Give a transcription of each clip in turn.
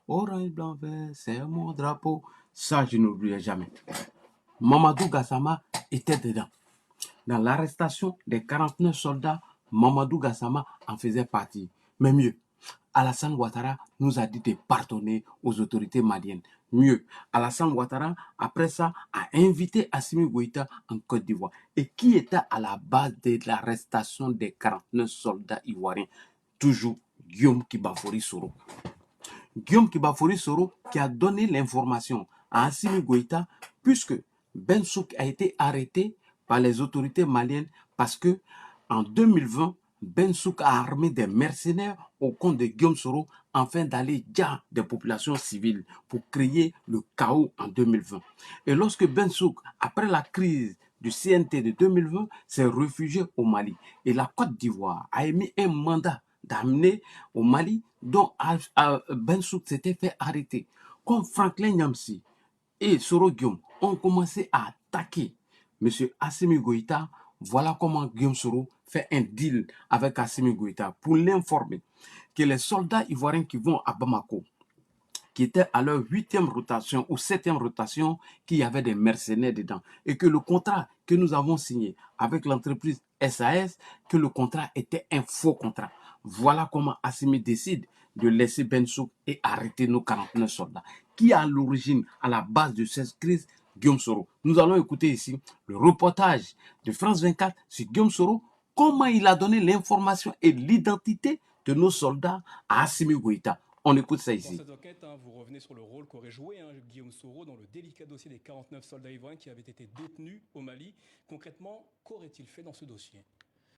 Orange, blanc, vert, c'est mon drapeau. Ça, je n'oublierai jamais. Mamadou Gassama était dedans. Dans l'arrestation des 49 soldats, Mamadou Gassama en faisait partie. Mais mieux, Alassane Ouattara nous a dit de pardonner aux autorités maliennes. Mieux, Alassane Ouattara, après ça, a invité Assimi Goïta en Côte d'Ivoire. Et qui était à la base de l'arrestation des 49 soldats ivoiriens? Toujours Guillaume Kibafori Soro. Guillaume Kibafori Soro qui a donné l'information à Assimi Goïta puisque Ben Souk a été arrêté par les autorités maliennes parce que en 2020, Ben Souk a armé des mercenaires au compte de Guillaume Soro afin d'aller dire des populations civiles pour créer le chaos en 2020. Et lorsque Ben Souk, après la crise du CNT de 2020, s'est réfugié au Mali et la Côte d'Ivoire a émis un mandat d'amener au Mali dont Ben Souk s'était fait arrêter. Comme Franklin Nyamsi et Soro Guillaume ont commencé à attaquer M. Assimi Goïta, voilà comment Guillaume Soro fait un deal avec Assimi Goïta pour l'informer que les soldats ivoiriens qui vont à Bamako, qui étaient à leur 8e rotation ou 7e rotation, qu'il y avait des mercenaires dedans. Et que le contrat que nous avons signé avec l'entreprise SAS, que le contrat était un faux contrat. Voilà comment Assimi décide de laisser Ben Souk et arrêter nos 49 soldats. Qui est à l'origine, à la base de cette crise? Guillaume Soro. Nous allons écouter ici le reportage de France 24 sur Guillaume Soro, comment il a donné l'information et l'identité de nos soldats à Assimi Goïta. On écoute ça ici. Dans cette enquête, vous revenez sur le rôle qu'aurait joué Guillaume Soro dans le délicat dossier des 49 soldats ivoiriens qui avaient été détenus au Mali. Concrètement, qu'aurait-il fait dans ce dossier?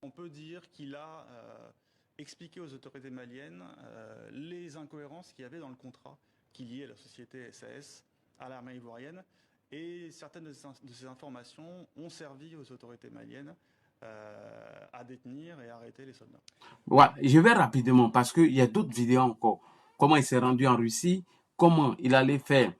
On peut dire qu'il a expliqué aux autorités maliennes les incohérences qu'il y avait dans le contrat qui liait la société SAS à l'armée ivoirienne. Et certaines de ces informations ont servi aux autorités maliennes à détenir et arrêter les soldats. Ouais, je vais rapidement parce qu'il y a d'autres vidéos encore. Comment il s'est rendu en Russie, comment il allait faire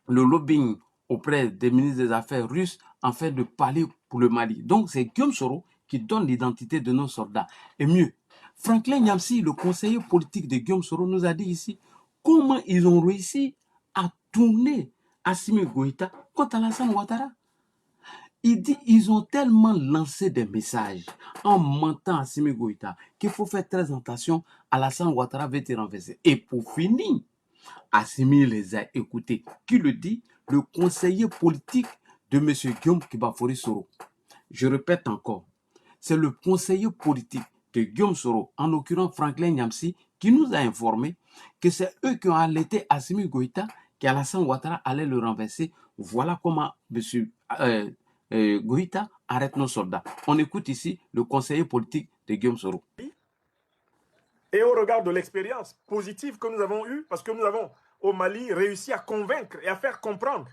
le lobbying auprès des ministres des Affaires russes afin de parler pour le Mali. Donc c'est Guillaume Soro qui donne l'identité de nos soldats. Et mieux, Franklin Nyamsi, le conseiller politique de Guillaume Soro, nous a dit ici comment ils ont réussi à tourner Assimi Goïta contre Alassane Ouattara. Il dit ils ont tellement lancé des messages en mentant à Assimi Goïta qu'il faut faire très attention, Alassane Ouattara va te renverser. Et pour finir, Assimi les a écoutés. Qui le dit? Le conseiller politique de M. Guillaume Kibafori Soro. Je répète encore, c'est le conseiller politique de Guillaume Soro, en l'occurrence Franklin Nyamsi, qui nous a informé que c'est eux qui ont alerté Assimi Goïta qu'Alassane Ouattara allait le renverser. Voilà comment M. Goïta arrête nos soldats. On écoute ici le conseiller politique de Guillaume Soro. Et au regard de l'expérience positive que nous avons eue, parce que nous avons au Mali réussi à convaincre et à faire comprendre,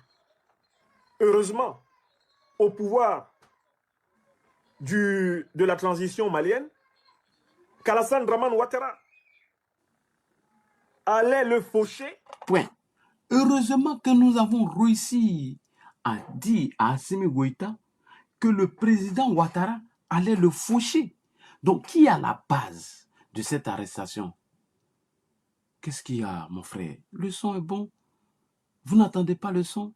heureusement, au pouvoir de la transition malienne, qu'Alassane Draman Ouattara allait le faucher. Point. Heureusement que nous avons réussi à dire à Assimi Goïta que le président Ouattara allait le faucher. Donc, qui est à la base de cette arrestation? Qu'est-ce qu'il y a, mon frère? Le son est bon. Vous n'entendez pas le son?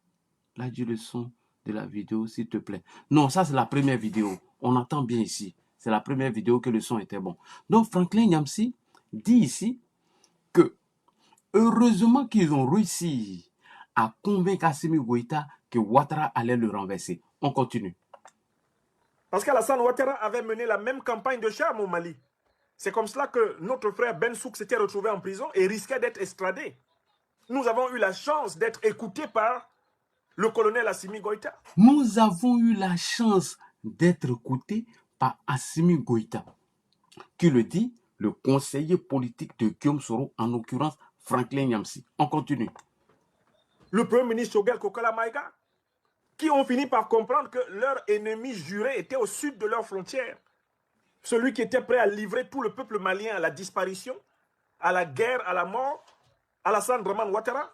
Là, dis le son de la vidéo, s'il te plaît. Non, ça, c'est la première vidéo. On entend bien ici. C'est la première vidéo que le son était bon. Donc, Franklin Nyamsi dit ici que heureusement qu'ils ont réussi à convaincre Assimi Goïta que Ouattara allait le renverser. On continue. Parce qu'Alassane Ouattara avait mené la même campagne de charme au Mali. C'est comme cela que notre frère Ben Souk s'était retrouvé en prison et risquait d'être extradé. Nous avons eu la chance d'être écoutés par le colonel Assimi Goïta. Nous avons eu la chance d'être écoutés par Assimi Goïta, qui le dit, le conseiller politique de Guillaume Soro, en l'occurrence Franklin Nyamsi. On continue. Le premier ministre Choguel Kokala Maïga, qui ont fini par comprendre que leur ennemi juré était au sud de leurs frontières. Celui qui était prêt à livrer tout le peuple malien à la disparition, à la guerre, à la mort, Alassane Draman Ouattara.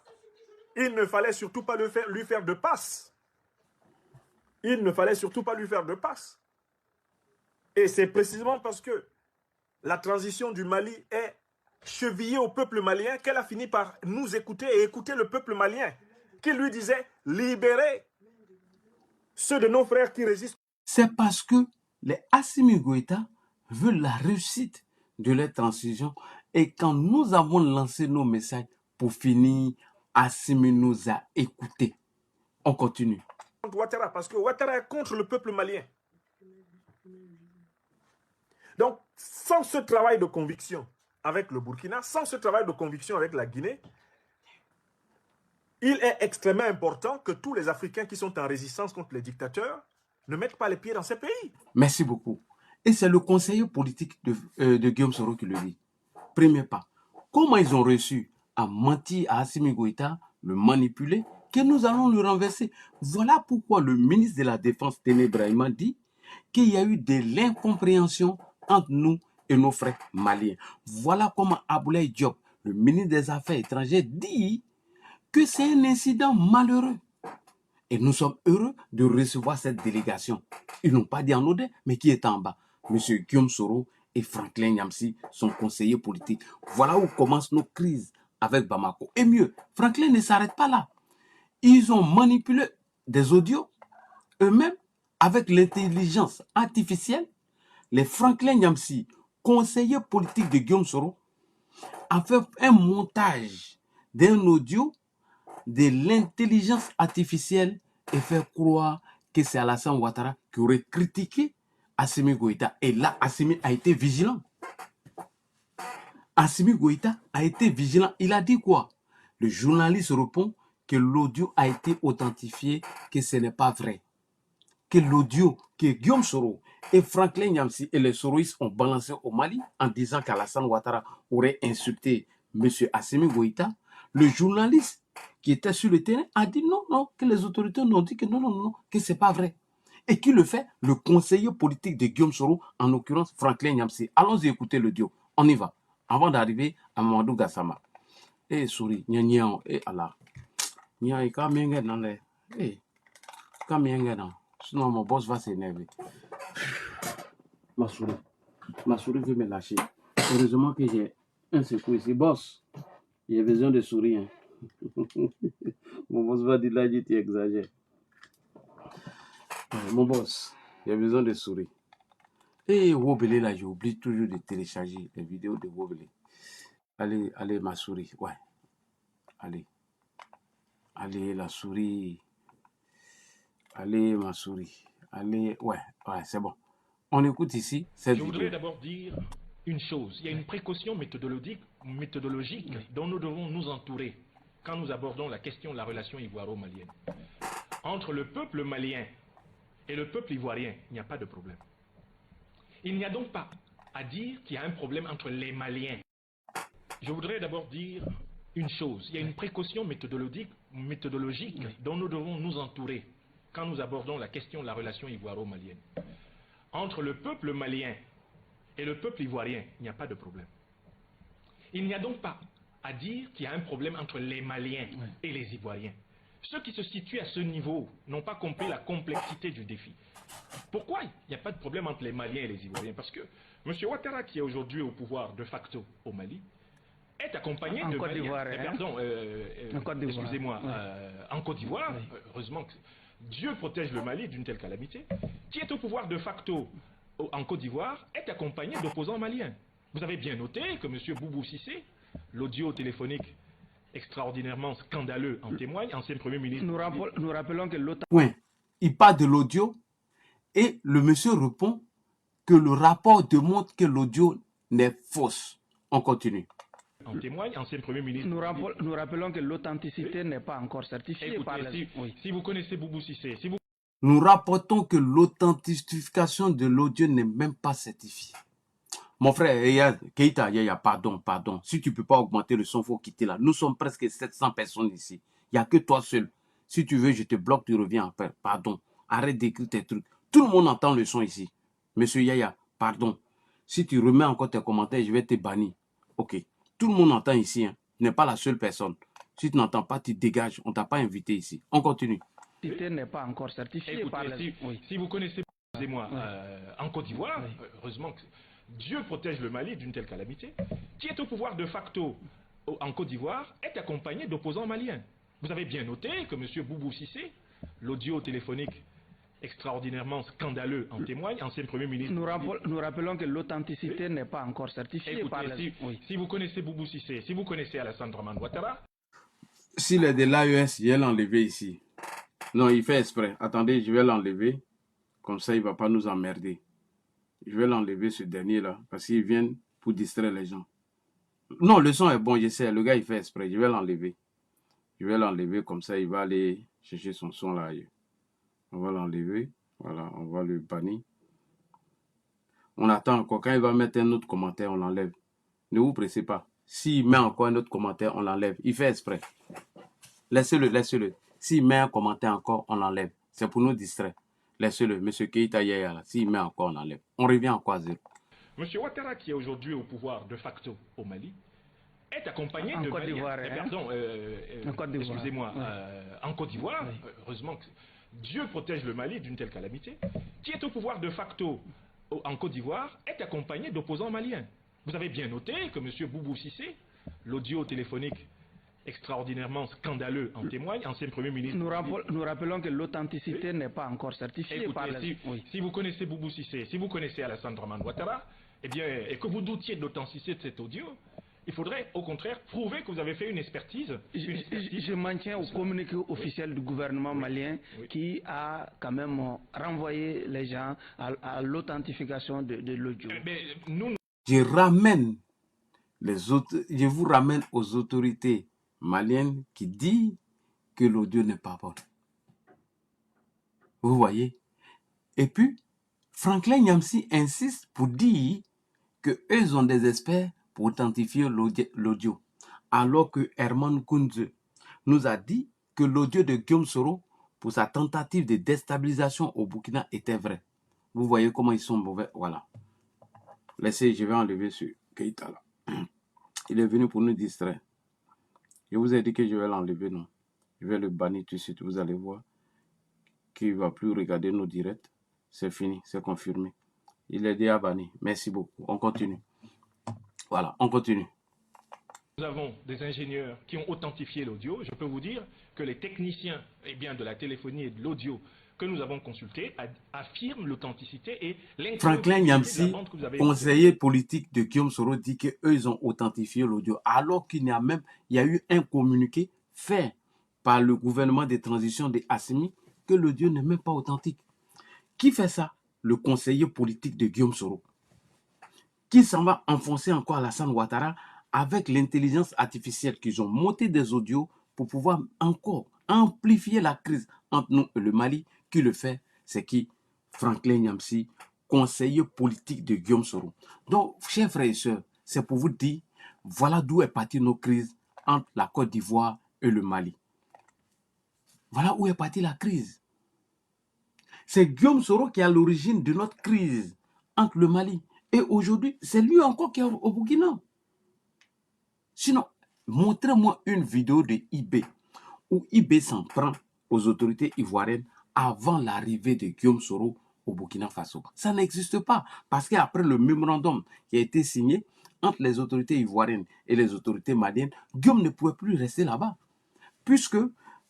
Il ne fallait surtout pas lui faire de passe. Il ne fallait surtout pas lui faire de passe. Et c'est précisément parce que la transition du Mali est chevillée au peuple malien qu'elle a fini par nous écouter et écouter le peuple malien, qui lui disait libérez ceux de nos frères qui résistent. C'est parce que les Assimi Goïta veulent la réussite de leur transition et quand nous avons lancé nos messages pour finir, Assimi nous a écoutés. On continue. Ouattara, parce que Ouattara est contre le peuple malien. Donc, sans ce travail de conviction avec le Burkina, sans ce travail de conviction avec la Guinée, il est extrêmement important que tous les Africains qui sont en résistance contre les dictateurs ne mettent pas les pieds dans ces pays. Merci beaucoup. Et c'est le conseiller politique de Guillaume Soro qui le dit. Premier pas. Comment ils ont réussi à mentir à Assimi Goïta, le manipuler, que nous allons le renverser. Voilà pourquoi le ministre de la Défense, Téné Brahima, dit qu'il y a eu de l'incompréhension entre nous et nos frères maliens. Voilà comment Aboulaye Diop, le ministre des Affaires étrangères, dit que c'est un incident malheureux. Et nous sommes heureux de recevoir cette délégation. Ils n'ont pas dit en Odé, mais qui est en bas? Monsieur Guillaume Soro et Franklin Nyamsi sont conseillers politiques. Voilà où commencent nos crises avec Bamako. Et mieux, Franklin ne s'arrête pas là. Ils ont manipulé des audios eux-mêmes avec l'intelligence artificielle. Les Franklin Nyamsi, conseillers politiques de Guillaume Soro, a fait un montage d'un audio de l'intelligence artificielle et faire croire que c'est Alassane Ouattara qui aurait critiqué Assimi Goïta. Et là, Assimi a été vigilant. Assimi Goïta a été vigilant. Il a dit quoi? Le journaliste répond que l'audio a été authentifié, que ce n'est pas vrai. Que l'audio que Guillaume Soro et Franklin Nyamsi et les Soroïstes ont balancé au Mali en disant qu'Alassane Ouattara aurait insulté M. Assimi Goïta, le journaliste qui était sur le terrain a dit non, que les autorités n'ont dit que non, que c'est pas vrai. Et qui le fait? Le conseiller politique de Guillaume Soro, en l'occurrence Franklin Nyamsi. Allons-y écouter l'audio. On y va. Avant d'arriver à Mamadou Gassama. Eh, souris, Allah. Sinon, mon boss va s'énerver. Ma souris veut me lâcher. Heureusement que j'ai un secours ici. Boss, j'ai besoin de sourire. Mon boss va dire là, tu exagères. Mon boss, j'ai besoin de sourire. Et Wobele là, j'oublie toujours de télécharger les vidéos de Wobele. Allez, ma souris. Ouais. Allez, la souris. Allez, ma souris. Allez, ouais, c'est bon. On écoute ici cette vidéo. Je voudrais vidéo. d'abord dire une chose. Il y a une précaution méthodologique dont nous devons nous entourer quand nous abordons la question de la relation ivoiro-malienne. Entre le peuple malien et le peuple ivoirien, il n'y a pas de problème. Il n'y a donc pas à dire qu'il y a un problème entre les Maliens. Je voudrais d'abord dire une chose. Il y a une précaution méthodologique dont nous devons nous entourer quand nous abordons la question de la relation ivoiro-malienne. Entre le peuple malien et le peuple ivoirien, il n'y a pas de problème. Il n'y a donc pas à dire qu'il y a un problème entre les Maliens et les Ivoiriens. Ceux qui se situent à ce niveau n'ont pas compris la complexité du défi. Pourquoi il n'y a pas de problème entre les Maliens et les Ivoiriens? Parce que M. Ouattara, qui est aujourd'hui au pouvoir de facto au Mali, est accompagné de Côte d'Ivoire, excusez-moi, en Côte d'Ivoire, heureusement que Dieu protège le Mali d'une telle calamité, qui est au pouvoir de facto en Côte d'Ivoire, est accompagné d'opposants maliens. Vous avez bien noté que M. Boubou Cissé, l'audio téléphonique extraordinairement scandaleux en témoigne, ancien Premier ministre. Nous rappelons que l'OTAN... Ouais, il parle de l'audio et le monsieur répond que le rapport démontre que l'audio n'est fausse. On continue. En témoigne, ancien Premier ministre. Nous rappelons que l'authenticité n'est pas encore certifiée. Écoutez, par si vous connaissez Boubou Cissé, nous rapportons que l'authentification de l'audio n'est même pas certifiée. Mon frère, Keita, pardon. Si tu ne peux pas augmenter le son, il faut quitter là. Nous sommes presque 700 personnes ici. Il n'y a que toi seul. Si tu veux, je te bloque, tu reviens après. Pardon. Arrête d'écrire tes trucs. Tout le monde entend le son ici. Monsieur Yaya, pardon. Si tu remets encore tes commentaires, je vais te bannir. Ok. Tout le monde entend ici. Hein. Tu n'es pas la seule personne. Si tu n'entends pas, tu dégages. On ne t'a pas invité ici. On continue. N'est pas encore certifié. Écoutez, si vous connaissez, excusez-moi, en Côte d'Ivoire, heureusement que Dieu protège le Mali d'une telle calamité. Qui est au pouvoir de facto en Côte d'Ivoire est accompagné d'opposants maliens. Vous avez bien noté que M. Boubou Cissé, l'audio téléphonique extraordinairement scandaleux en témoigne, ancien Premier ministre. Nous rappelons que l'authenticité n'est pas encore certifiée. Écoutez, si vous connaissez Boubou Cissé, si vous connaissez Alassane Dramane Ouattara... S'il est de l'AES, je vais l'enlever ici. Non, il fait exprès. Attendez, je vais l'enlever. Comme ça, il ne va pas nous emmerder. Je vais l'enlever, ce dernier-là, parce qu'il vient pour distraire les gens. Non, le son est bon, je sais. Le gars, il fait exprès. Je vais l'enlever. Je vais l'enlever, comme ça, il va aller chercher son son là ailleurs. On va l'enlever. Voilà, on va le bannir. On attend encore. Quand il va mettre un autre commentaire, on l'enlève. Ne vous pressez pas. S'il met encore un autre commentaire, on l'enlève. Il fait exprès. Laissez-le, laissez-le. S'il met un commentaire encore, on l'enlève. C'est pour nous distraire. Laissez-le. Monsieur Keïta Yaya, s'il met encore, on l'enlève. On revient encore à zéro. Monsieur Ouattara, qui est aujourd'hui au pouvoir de facto au Mali, est accompagné en de Côte d'Ivoire, excusez-moi, en Côte d'Ivoire, oui. Heureusement que Dieu protège le Mali d'une telle calamité, qui est au pouvoir de facto en Côte d'Ivoire, est accompagné d'opposants maliens. Vous avez bien noté que M. Boubou Cissé, l'audio téléphonique extraordinairement scandaleux en témoigne, ancien Premier ministre. Nous rappelons que l'authenticité n'est pas encore certifiée. Écoutez, si vous connaissez Boubou Cissé, si vous connaissez Alassane Dramane Ouattara, eh bien, et que vous doutiez de l'authenticité de cet audio, il faudrait au contraire prouver que vous avez fait une expertise. Je maintiens au communiqué officiel du gouvernement malien qui a quand même renvoyé les gens à l'authentification de l'audio. Je vous ramène aux autorités maliennes qui disent que l'audio n'est pas bon. Vous voyez? Et puis, Franklin Nyamsi insiste pour dire qu'eux ont des experts pour authentifier l'audio. Alors que Herman Kunze nous a dit que l'audio de Guillaume Soro pour sa tentative de déstabilisation au Burkina était vrai. Vous voyez comment ils sont mauvais. Voilà. Laissez, je vais enlever ce Keïta là. Il est venu pour nous distraire. Je vous ai dit que je vais l'enlever, non. Je vais le bannir tout de suite. Vous allez voir qu'il ne va plus regarder nos directs. C'est fini, c'est confirmé. Il est déjà banni. Merci beaucoup. On continue. Voilà, on continue. Nous avons des ingénieurs qui ont authentifié l'audio. Je peux vous dire que les techniciens de la téléphonie et de l'audio que nous avons consultés affirment l'authenticité et l'intégrité Franklin Nyamsi, conseiller politique de Guillaume Soro, dit qu'eux, ils ont authentifié l'audio, alors qu'il y a eu un communiqué fait par le gouvernement de transition de Assimi que l'audio n'est même pas authentique. Qui fait ça? Le conseiller politique de Guillaume Soro, qui s'en va enfoncer encore Alassane Ouattara avec l'intelligence artificielle qu'ils ont monté des audios pour pouvoir encore amplifier la crise entre nous et le Mali. Qui le fait? C'est qui? Franklin Nyamsi, conseiller politique de Guillaume Soro. Donc, chers frères et sœurs, c'est pour vous dire, voilà d'où est partie nos crises entre la Côte d'Ivoire et le Mali. Voilà où est partie la crise. C'est Guillaume Soro qui est à l'origine de notre crise entre le Mali. Et aujourd'hui, c'est lui encore qui est au Burkina. Sinon, montrez-moi une vidéo de IB où IB s'en prend aux autorités ivoiriennes avant l'arrivée de Guillaume Soro au Burkina Faso. Ça n'existe pas parce qu'après le mémorandum qui a été signé entre les autorités ivoiriennes et les autorités maliennes, Guillaume ne pouvait plus rester là-bas. Puisque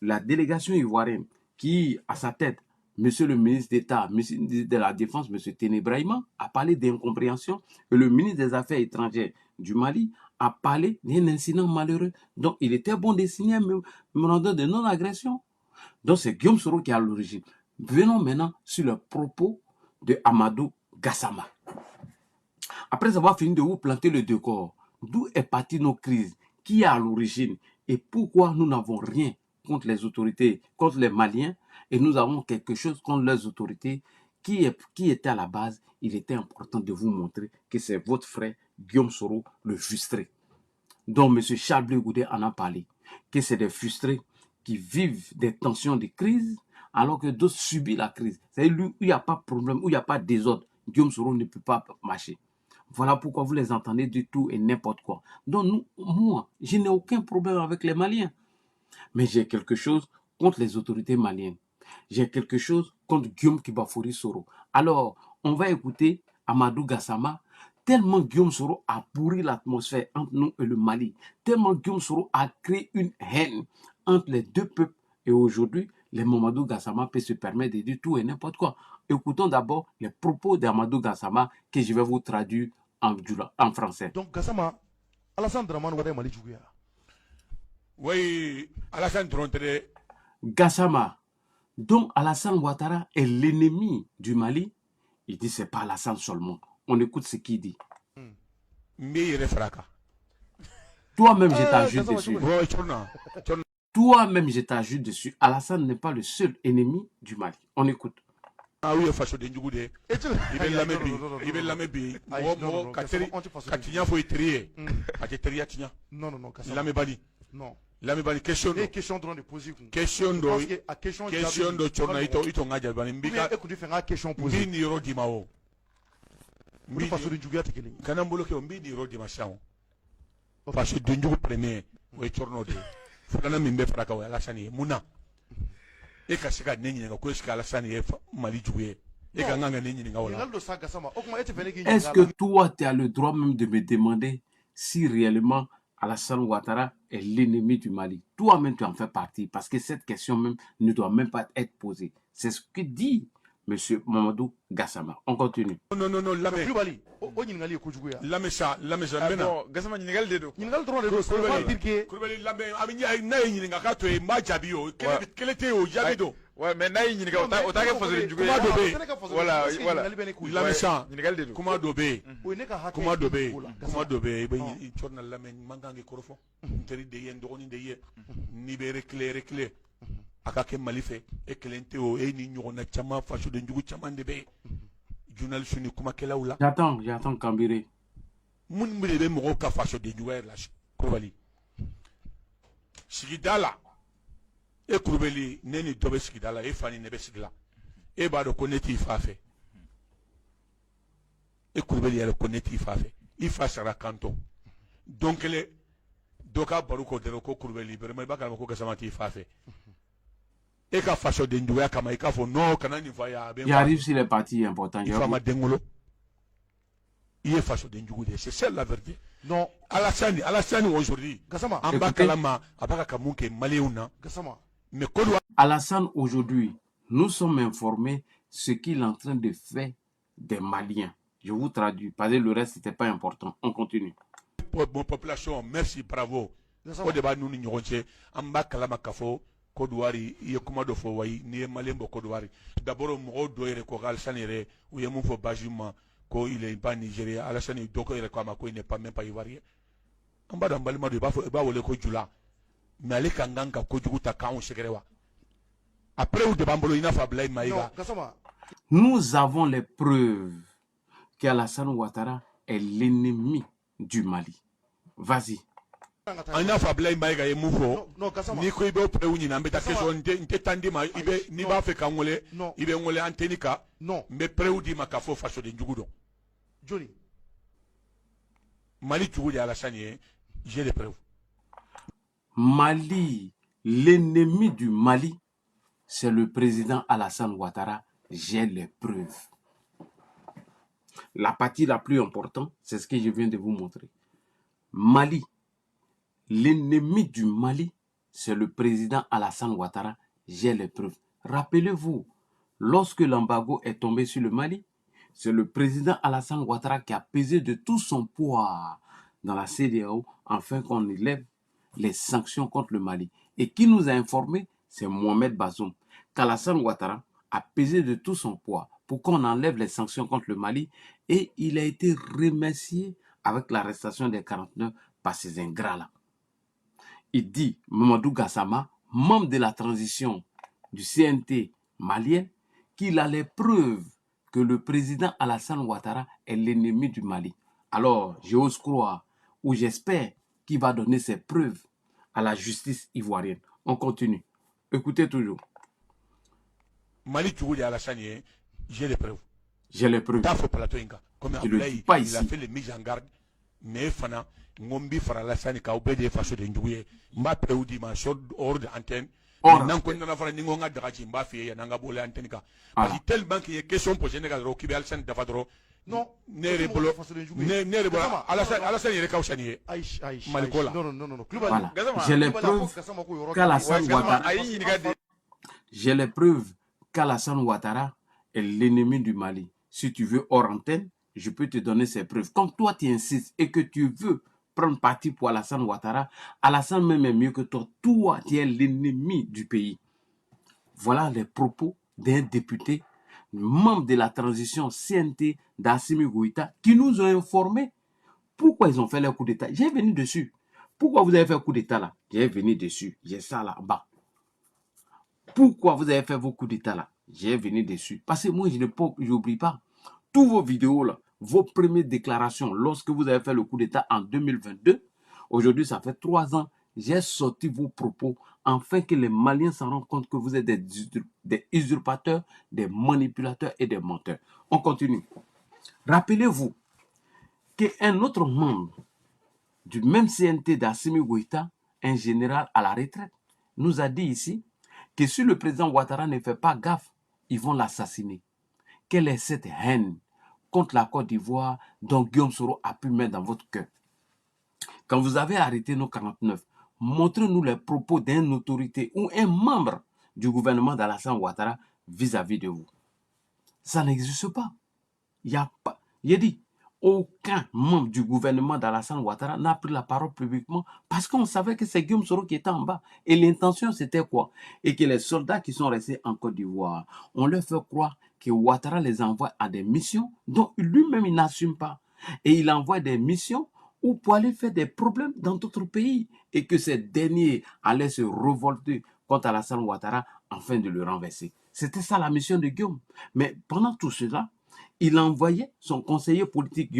la délégation ivoirienne qui, à sa tête, Monsieur le ministre d'État, Monsieur de la Défense, Monsieur Téné Brahima, a parlé d'incompréhension et le ministre des Affaires étrangères du Mali a parlé d'un incident malheureux. Donc, il était bon de signer un mémorandum de non-agression. Donc, c'est Guillaume Soro qui est à l'origine. Venons maintenant sur le propos de Amadou Gassama. Après avoir fini de vous planter le décor, d'où est partie nos crises, qui est à l'origine et pourquoi nous n'avons rien contre les autorités, contre les Maliens, et nous avons quelque chose contre les autorités qui était à la base. Il était important de vous montrer que c'est votre frère Guillaume Soro, le frustré, dont M. Charles Blé Goudé en a parlé, que c'est des frustrés qui vivent des tensions, des crises, alors que d'autres subissent la crise. C'est-à-dire lui, où il n'y a pas de problème, où il n'y a pas de désordre, Guillaume Soro ne peut pas marcher. Voilà pourquoi vous les entendez du tout et n'importe quoi. Donc moi, je n'ai aucun problème avec les Maliens. Mais j'ai quelque chose contre les autorités maliennes. J'ai quelque chose contre Guillaume Kibafouri Soro. Alors, on va écouter Amadou Gassama Tellement Guillaume Soro a pourri l'atmosphère entre nous et le Mali. Tellement Guillaume Soro a créé une haine entre les deux peuples. Et aujourd'hui, les Mamadou Gassama peuvent se permettre de dire tout et n'importe quoi. Écoutons d'abord les propos d'Amadou Gassama que je vais vous traduire en français. Donc Gassama, Alassane Dramane Ouattara Mali Djouguia. Oui, Alassane Dramane. Gassama, donc Alassane Ouattara est l'ennemi du Mali. Il dit c'est pas Alassane seulement. On écoute ce qu'il dit. Toi-même, je t'ajoute dessus. Toi-même, je t'ajoute dessus. Alassane n'est pas le seul ennemi du Mali. On écoute. Ah oui, façon de Ndjougoudé. Il veut l'amébi. Katigna faut étrier. Katigna Tigna. Non, L'amébali. Non. L'amébali, question. Question de poser. Question de Chorna, il t'en a déjà banni. Écoutez, faire une question posée. Bini Rodimao. Façon de Djouguia, t'es quel? Kanambolo qui ont bini Rodimachao. Parce que Ndjougou premier, ou Chorno de. Fukana Mimbe Frakawa, Alassane, Mouna. Et Kassika Nini, ou est-ce qu'Alassane est Mali Djoué? Et Kanganga Nini, est-ce que toi, tu as le droit même de me demander si réellement Alassane Ouattara est l'ennemi du Mali? Toi-même, tu en fais partie, parce que cette question même ne doit même pas être posée. C'est ce que dit M. Mamadou Gassama. On continue. Non, Lamé. Lamé ça, bon, Gassama Nigal Dedo. Nigal droit de dire Koulibaly Lamé, Aminia, Naï, Ningakato et Majabio, quel était au Jabido? Ouais, mais Naï, Nigal, Otaka faisait du Voilà. Lamé ça, Nigal Dedo. Comment Dobé, Chorna Lamé, Mangange Korofo, Terry de Yen, Doroni de Ye, Nibere Clé. Akake Malife, Ekelenteo, Eni Nyorona Chama, Facho de Ndjougou Chaman de Bé, Journal Suni Kumakela Oula. J'attends Kambiré. Moun Mbe Moroka Facho de Ndjouer, la Koulibaly. Sigidala, et Koulibaly, Neni Dobe Sigidala, et Fanny Nebe Sigla. Et Bado Koneti Fafe. Et Koulibaly a le Koneti Fafe. Il fasse à la canton. Donc, les Doka Baruko de Roko Koulibaly, mais Bakamoko Kassamati Fafe. Et qu'à façon d'Indouya, comme il faut non, il arrive sur les parties importantes. Il faut ma dengolo. Il est façon d'Indouya, c'est celle la vérité. Non, Alassane aujourd'hui. Gassama. Ambakalama, Abakamunke, Maléouna. Gassama. Mais Kodwa. Alassane aujourd'hui, nous sommes informés ce qu'il est en train de faire des Maliens. Je vous traduis, parce que le reste n'était pas important. On continue. Pour mon population, merci, bravo. Au débat, nous n'ignorons pas. Ambakalama Kafo. Kodouari, il y a comment de fois, ni Malembo Kodouari. D'abord, mon doyer ko Alassane, où il y a mon faux bajuma, il est pas Nigérien, Alassane, donc il n'est pas même pas ivoirien. En bas d'un balma de Bafo, ko Jula. Mais allez Kanganga, Kodjouta, Kaon Sekerewa. Après, où de Bambolo, il n'a pas blâme Maïga. Nous avons les preuves qu'Alassane Ouattara est l'ennemi du Mali. Vas-y. Ana fabla imaiga yemuko ni ko ibe preuni na mbeta keso nte tandima ibe ni ba fe kangole ibe ngole antenika me preudi makafo faso de njugudo Johnny Mali Djougou de Alassane, j'ai les preuves. Mali, l'ennemi du Mali, c'est le président Alassane Ouattara, j'ai les preuves. La partie la plus importante, c'est ce que je viens de vous montrer. Mali, l'ennemi du Mali, c'est le président Alassane Ouattara, j'ai les preuves. Rappelez-vous, lorsque l'embargo est tombé sur le Mali, c'est le président Alassane Ouattara qui a pesé de tout son poids dans la CEDEAO afin qu'on élève les sanctions contre le Mali. Et qui nous a informé, c'est Mohamed Bazoum, qu'Alassane Ouattara a pesé de tout son poids pour qu'on enlève les sanctions contre le Mali, et il a été remercié avec l'arrestation des 49 par ces ingrats-là. Il dit, Mamadou Gassama, membre de la transition du CNT malien, qu'il a les preuves que le président Alassane Ouattara est l'ennemi du Mali. Alors, j'ose croire, ou j'espère qu'il va donner ses preuves à la justice ivoirienne. On continue. Écoutez toujours. Mali Djougou de Alassane, j'ai les preuves. J'ai les preuves. Comme je ne le dis pas ici. Il a fait les mises en garde. Mais Fana, Ngombi Fara Alassane, qui a obéi des façons de Ndjouye, m'a prévu ma chose hors de l'antenne. Maintenant, quand on a fait une antenne, parce que tellement qu'il y a question pour Sénégal, qui est Alassane Davadro, Non. Alassane yɛrɛ ka wusa nin ye Maliko la. Non. Voilà. J'ai les preuves qu'Alassane Ouattara, j'ai les preuves qu'Alassane Ouattara est l'ennemi du Mali. Si tu veux hors antenne, je peux te donner ces preuves. Comme toi tu insistes et que tu veux prendre parti pour Alassane Ouattara, Alassane même est mieux que toi. Toi, tu es l'ennemi du pays. Voilà les propos d'un député, membre de la transition CNT d'Assimi Goïta, qui nous ont informés pourquoi ils ont fait leur coup d'État. J'ai venu dessus. Pourquoi vous avez fait le coup d'État là? J'ai venu dessus. J'ai ça là en bas. Pourquoi vous avez fait vos coups d'État là? J'ai venu dessus. Parce que moi, je n'oublie pas. Tous vos vidéos là, vos premières déclarations, lorsque vous avez fait le coup d'État en 2022, aujourd'hui, ça fait 3 ans, j'ai sorti vos propos afin que les Maliens s'en rendent compte que vous êtes des usurpateurs, des manipulateurs et des menteurs. On continue. Rappelez-vous qu'un autre membre du même CNT d'Assimi Goïta, un général à la retraite, nous a dit ici que si le président Ouattara ne fait pas gaffe, ils vont l'assassiner. Quelle est cette haine contre la Côte d'Ivoire dont Guillaume Soro a pu mettre dans votre cœur? Quand vous avez arrêté nos 49, montrez-nous les propos d'une autorité ou un membre du gouvernement d'Alassane Ouattara vis-à-vis de vous. Ça n'existe pas. Il n'y a pas. Il a dit, aucun membre du gouvernement d'Alassane Ouattara n'a pris la parole publiquement parce qu'on savait que c'est Guillaume Soro qui était en bas. Et l'intention, c'était quoi? Et que les soldats qui sont restés en Côte d'Ivoire, on leur fait croire que Ouattara les envoie à des missions dont lui-même il n'assume pas. Et il envoie des missions ou pour aller faire des problèmes dans d'autres pays. Et que ces derniers allaient se révolter contre Alassane Ouattara afin de le renverser. C'était ça la mission de Guillaume. Mais pendant tout cela, il envoyait son conseiller politique,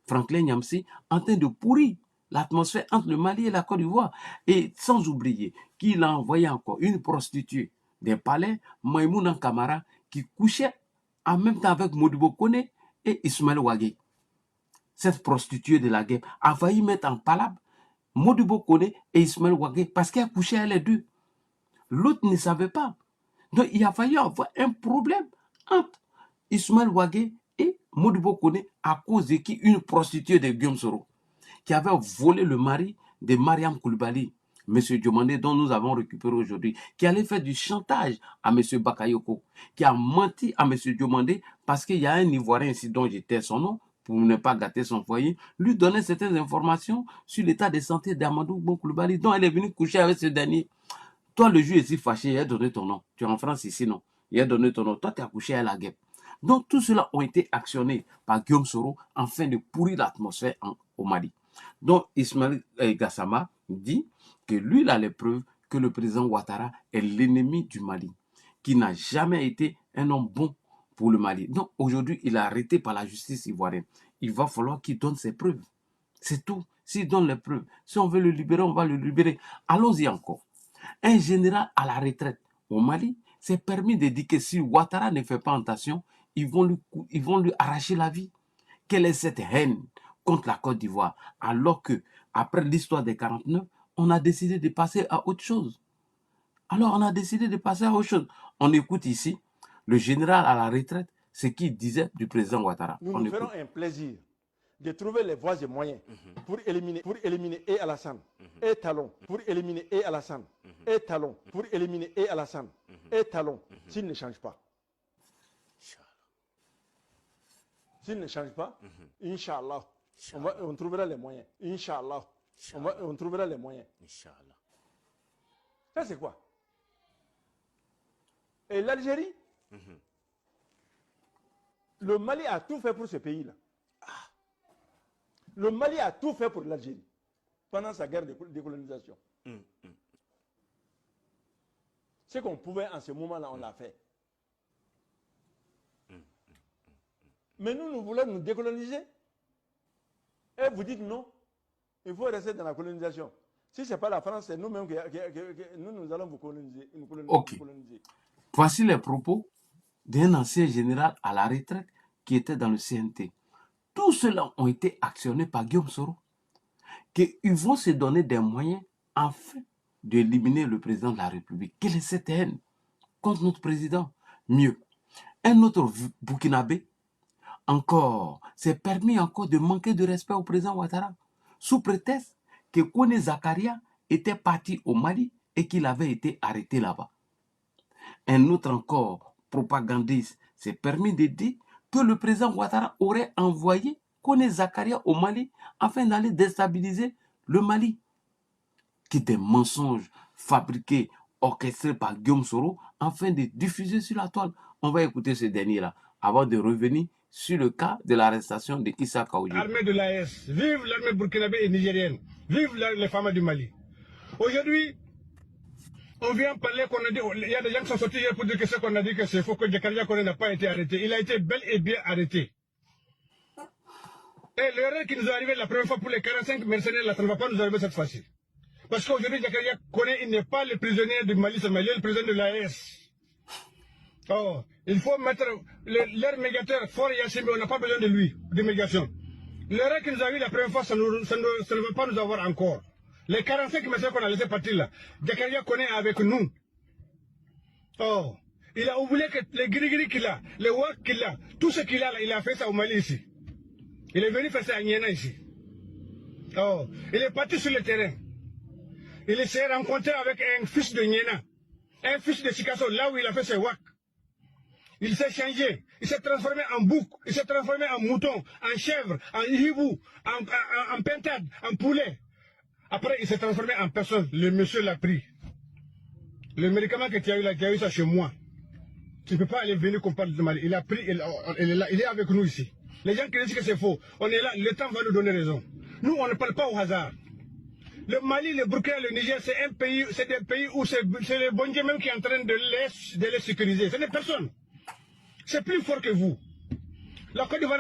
Franklin Nyamsi, en train de pourrir l'atmosphère entre le Mali et la Côte d'Ivoire. Et sans oublier qu'il a envoyé encore une prostituée des palais, Maïmouna Kamara, qui couchait en même temps avec Modibo Kone et Ismaël Ouagé. Cette prostituée de la guerre a failli mettre en palabre Modibo Kone et Ismaël Ouagé parce qu'elle couchait à les deux. L'autre ne savait pas. Donc il a failli avoir un problème entre Ismaël Ouagé et Modibo Kone à cause de qui? Une prostituée de Guillaume Soro qui avait volé le mari de Mariam Koulibaly, M. Diomandé, dont nous avons récupéré aujourd'hui, qui allait faire du chantage à M. Bakayoko, qui a menti à M. Diomandé parce qu'il y a un Ivoirien ici dont j'étais son nom, pour ne pas gâter son foyer, lui donnait certaines informations sur l'état de santé d'Amadou Koulibaly, dont elle est venue coucher avec ce dernier. Toi, le juge est si fâché, il a donné ton nom. Tu es en France ici, non? Il a donné ton nom. Toi, tu as couché à la guêpe. Donc, tout cela ont été actionnés par Guillaume Soro afin de pourrir l'atmosphère au Mali. Donc, Ismaël Gassama dit que lui, il a les preuves que le président Ouattara est l'ennemi du Mali, qui n'a jamais été un homme bon pour le Mali. Donc, aujourd'hui, il est arrêté par la justice ivoirienne. Il va falloir qu'il donne ses preuves. C'est tout. S'il donne les preuves, si on veut le libérer, on va le libérer. Allons-y encore. Un général à la retraite au Mali s'est permis de dire que si Ouattara ne fait pas attention, ils vont lui arracher la vie. Quelle est cette haine contre la Côte d'Ivoire? Alors que, après l'histoire des 49, on a décidé de passer à autre chose. Alors, on a décidé de passer à autre chose. On écoute ici le général à la retraite, ce qu'il disait du président Ouattara. Nous nous ferons un plaisir de trouver les voies et moyens pour éliminer et Alassane et Talon, pour éliminer et Alassane et Talon, pour éliminer et Alassane et Talon, s'il ne change pas. S'il ne change pas, Inch'Allah, on trouvera les moyens. Inch'Allah, on trouvera les moyens. Inch'Allah. Ça, c'est quoi? Et l'Algérie, le Mali a tout fait pour ce pays-là. Le Mali a tout fait pour l'Algérie pendant sa guerre de décolonisation. Ce qu'on pouvait en ce moment-là, on l'a fait. Mais nous voulons nous décoloniser. Et vous dites non, il faut rester dans la colonisation. Si ce n'est pas la France, c'est nous-mêmes que nous allons vous coloniser. Ok. Voici les propos d'un ancien général à la retraite qui était dans le CNT. Tout cela ont été actionnés par Guillaume Soro. Qu'ils vont se donner des moyens afin d'éliminer le président de la République. Quelle est cette haine contre notre président? Mieux, un autre Burkinabé, encore, s'est permis encore de manquer de respect au président Ouattara, sous prétexte que Kone Zakaria était parti au Mali et qu'il avait été arrêté là-bas. Un autre encore, propagandiste, s'est permis de dire que le président Ouattara aurait envoyé Kone Zakaria au Mali afin d'aller déstabiliser le Mali. Qui est un mensonge fabriqué, orchestré par Guillaume Soro afin de diffuser sur la toile. On va écouter ce dernier-là avant de revenir sur le cas de l'arrestation de Issa Kaoudji. Armée de l'AS, vive l'armée burkinabé et nigérienne, vive les femmes du Mali. Aujourd'hui, on vient parler qu'on a dit, il y a des gens qui sont sortis hier pour dire que ce qu'on a dit que c'est faux, que Zakaria Kone n'a pas été arrêté. Il a été bel et bien arrêté. Et l'erreur qui nous est arrivée la première fois pour les 45 mercenaires, là, ça ne va pas nous arriver cette fois-ci. Parce qu'aujourd'hui, Zakaria Kone, il n'est pas le prisonnier du Mali seulement, il est le prisonnier de l'AS. Oh, il faut mettre leur médiateur fort Yassine, mais on n'a pas besoin de lui, de médiation. L'erreur qui nous a eu la première fois, ça ne va pas nous avoir encore. Les 45 mercenaires qu'on a laissé partir là, Zakaria Kone est avec nous. Oh, il a oublié que les gris qu'il a, les wak qu'il a, tout ce qu'il a là, il a fait ça au Mali ici. Il est venu faire ça à Niena ici. Oh, il est parti sur le terrain. Il s'est rencontré avec un fils de Niena, un fils de Sikasso, là où il a fait ses wak. Il s'est changé, il s'est transformé en bouc, il s'est transformé en mouton, en chèvre, en hibou, en pintade, en poulet. Après, il s'est transformé en personne. Le monsieur l'a pris. Le médicament que tu as eu là, tu as eu ça chez moi. Tu ne peux pas aller venir qu'on parle de Mali. Il a pris, il est là, il est avec nous ici. Les gens qui disent que c'est faux, on est là, le temps va nous donner raison. Nous, on ne parle pas au hasard. Le Mali, le Burkina, le Niger, c'est un pays, c'est des pays où c'est le bon Dieu même qui est en train de les sécuriser. Ce n'est personne. C'est plus fort que vous. La Côte d'Ivoire